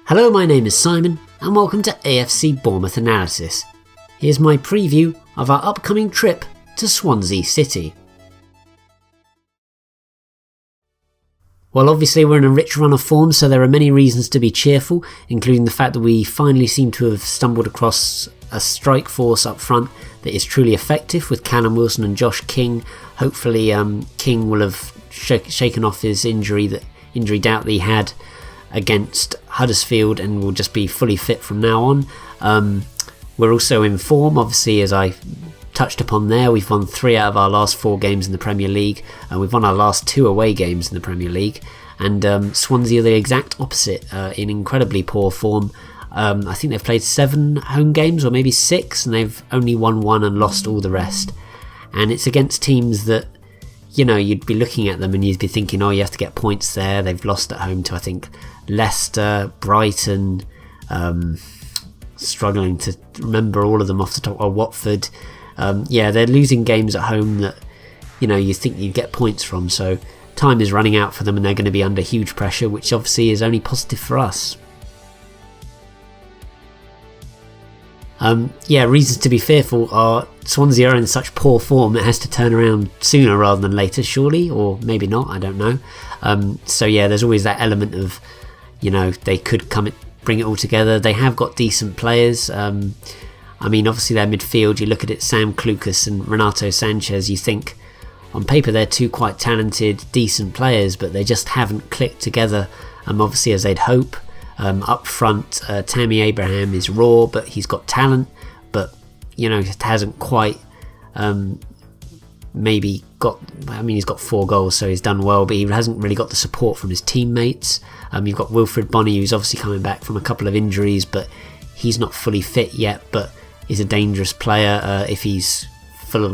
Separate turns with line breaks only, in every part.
Hello, my name is Simon and welcome to AFC Bournemouth Analysis. Here's my preview of our upcoming trip to Swansea City. Well, obviously we're in a rich run of form, so there are many reasons to be cheerful, including the fact that we finally seem to have stumbled across a strike force up front that is truly effective with Callum Wilson and Josh King. Hopefully King will have shaken off his injury doubt that he had against Huddersfield and will just be fully fit from now on. We're also in form, obviously, as I touched upon there. We've won 3 out of our last 4 games in the Premier League, and we've won our last 2 away games in the Premier League. And Swansea are the exact opposite, in incredibly poor form. I think they've played 7 home games, or maybe 6, and they've only won 1 and lost all the rest. And it's against teams that, you know, you'd be looking at them and you'd be thinking, oh, you have to get points there. They've lost at home to, I think, Leicester, Brighton, struggling to remember all of them off the top, or Watford. They're losing games at home that, you know, you think you'd get points from. So time is running out for them and they're going to be under huge pressure, which obviously is only positive for us. Reasons to be fearful are Swansea are in such poor form it has to turn around sooner rather than later, surely, or maybe not, I don't know. There's always that element of, you know, they could bring it all together. They have got decent players. Obviously their midfield, you look at it, Sam Clucas and Renato Sanchez, you think on paper they're 2 quite talented, decent players, but they just haven't clicked together, obviously as they'd hope. Up front, Tammy Abraham is raw, but he's got talent, but, you know, it hasn't quite he's got 4 goals, so he's done well, but he hasn't really got the support from his teammates. You've got Wilfred Bonney, who's obviously coming back from a couple of injuries, but he's not fully fit yet, but is a dangerous player if he's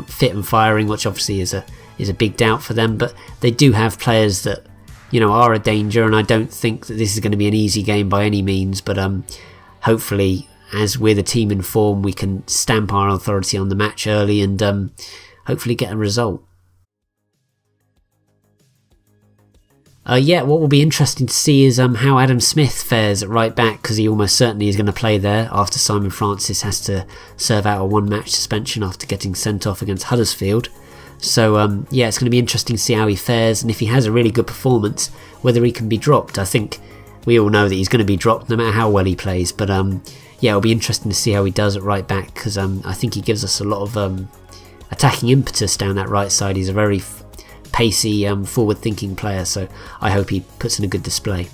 fit and firing, which obviously is a big doubt for them. But they do have players that, you know, are a danger, and I don't think that this is going to be an easy game by any means, but hopefully, as we're the team in form, we can stamp our authority on the match early and hopefully get a result. What will be interesting to see is how Adam Smith fares at right back, because he almost certainly is going to play there after Simon Francis has to serve out a 1-match suspension after getting sent off against Huddersfield. So it's going to be interesting to see how he fares, and if he has a really good performance, whether he can be dropped. I think we all know that he's going to be dropped no matter how well he plays, but it'll be interesting to see how he does at right back, because I think he gives us a lot of attacking impetus down that right side. He's a very pacey, forward-thinking player, so I hope he puts in a good display.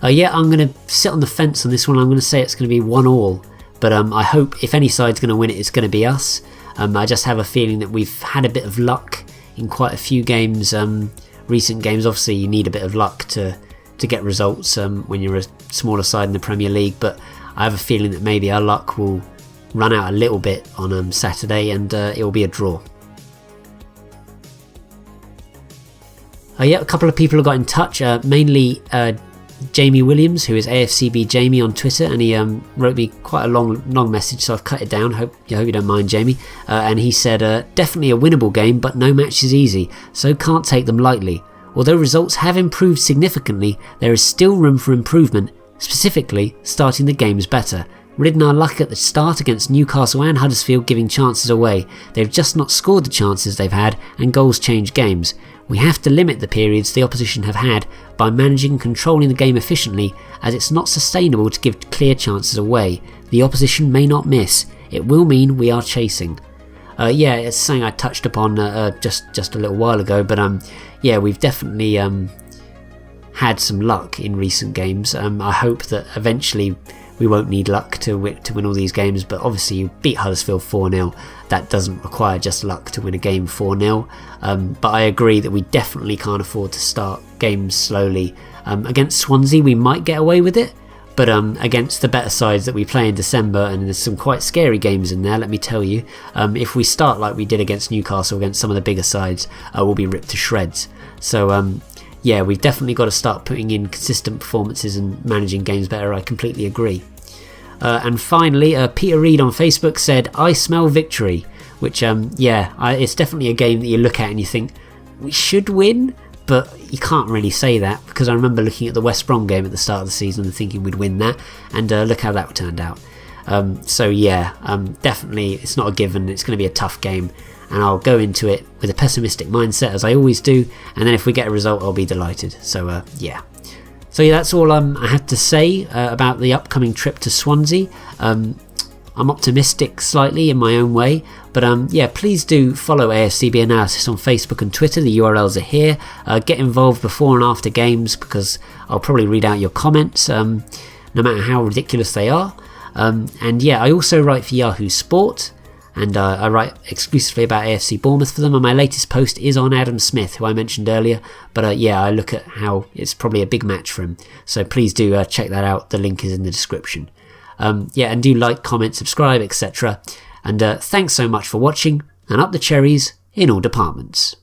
I'm going to sit on the fence on this one. I'm going to say it's going to be 1-1, but I hope if any side's going to win it, it's going to be us. I just have a feeling that we've had a bit of luck in quite a few games, recent games. Obviously, you need a bit of luck to get results when you're a smaller side in the Premier League, but I have a feeling that maybe our luck will run out a little bit on Saturday, and it will be a draw. A couple of people have got in touch, mainly Jamie Williams, who is AFCB Jamie on Twitter, and he wrote me quite a long message, so I've cut it down. Hope you don't mind, Jamie. And he said, definitely a winnable game, but no match is easy, so can't take them lightly. Although results have improved significantly, there is still room for improvement, specifically starting the games better. Ridden our luck at the start against Newcastle and Huddersfield, giving chances away. They've just not scored the chances they've had, and goals change games. We have to limit the periods the opposition have had by managing and controlling the game efficiently, as it's not sustainable to give clear chances away. The opposition may not miss. It will mean we are chasing. It's something I touched upon just a little while ago, but we've definitely had some luck in recent games. I hope that eventually we won't need luck to win all these games, but obviously you beat Huddersfield 4-0. That doesn't require just luck to win a game 4-0. But I agree that we definitely can't afford to start games slowly. Against Swansea we might get away with it, but against the better sides that we play in December, and there's some quite scary games in there, let me tell you, if we start like we did against Newcastle, against some of the bigger sides, we'll be ripped to shreds. So we've definitely got to start putting in consistent performances and managing games better. I completely agree. And finally, Peter Reed on Facebook said, I smell victory, which it's definitely a game that you look at and you think, we should win, but you can't really say that, because I remember looking at the West Brom game at the start of the season and thinking we'd win that, and look how that turned out. So yeah, definitely it's not a given. It's going to be a tough game, and I'll go into it with a pessimistic mindset as I always do, and then if we get a result I'll be delighted. So yeah. So yeah, that's all I had to say about the upcoming trip to Swansea. I'm optimistic slightly in my own way, but yeah, please do follow AFCB Analysis on Facebook and Twitter. The URLs are here. Get involved before and after games, because I'll probably read out your comments, no matter how ridiculous they are. And yeah, I also write for Yahoo Sport, and I write exclusively about AFC Bournemouth for them, and my latest post is on Adam Smith, who I mentioned earlier. But yeah, I look at how it's probably a big match for him, so please do check that out. The link is in the description. Yeah, and do like, comment, subscribe, etc. And thanks so much for watching, and up the cherries in all departments.